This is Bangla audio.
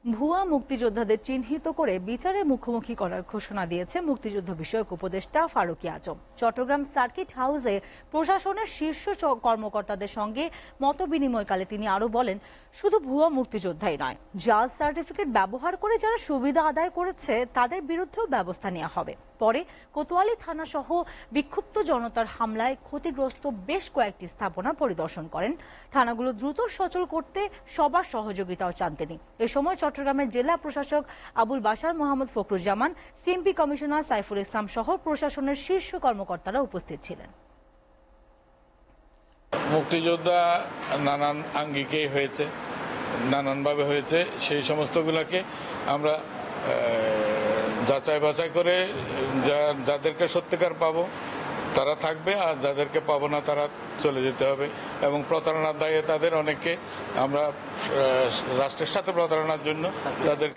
ভুয়া মুক্তিযোদ্ধাদের চিহ্নিত করে বিচারের মুখোমুখি করার ঘোষণা দিয়েছে মুক্তিযুদ্ধ বিষয়ক উপদেষ্টা ফারুকী আজম। চট্টগ্রাম সার্কিট হাউসে প্রশাসনের শীর্ষ কর্মকর্তাদের সঙ্গে মতবিনিময়কালে তিনি আরো বলেন, শুধু ভুয়া মুক্তিযোদ্ধাই নয়, জাল সার্টিফিকেট ব্যবহার করে যারা সুবিধা আদায় করেছে তাদের বিরুদ্ধেও ব্যবস্থা নেওয়া হবে। পরে কোতোয়ালি থানা সহ বিক্ষুব্ধ জনতার হামলায় ক্ষতিগ্রস্ত বেশ কয়েকটি স্থাপনা পরিদর্শন করেন। থানাগুলো দ্রুত সচল করতে সবার সহযোগিতাও চান তিনি। এ সময় চট্টগ্রামের জেলা প্রশাসক আবুল বাশার মোহাম্মদ ফখরুজ্জামান, সিএমপি কমিশনার সাইফুল ইসলাম সহ প্রশাসনের শীর্ষ কর্মকর্তারা উপস্থিত ছিলেন। মুক্তিযোদ্ধা নানান আঙ্গিকেই হয়েছে, নানানভাবে হয়েছে, সেই সমস্তগুলোকে আমরা যাচাই বাছাই করে যাদেরকে সত্যিকার পাবো তারা থাকবে, আর যাদেরকে পাবো না তারা চলে যেতে হবে। এবং প্রতারণার দায়ে তাদের অনেককে আমরা রাষ্ট্রের সাথে প্রতারণার জন্য তাদের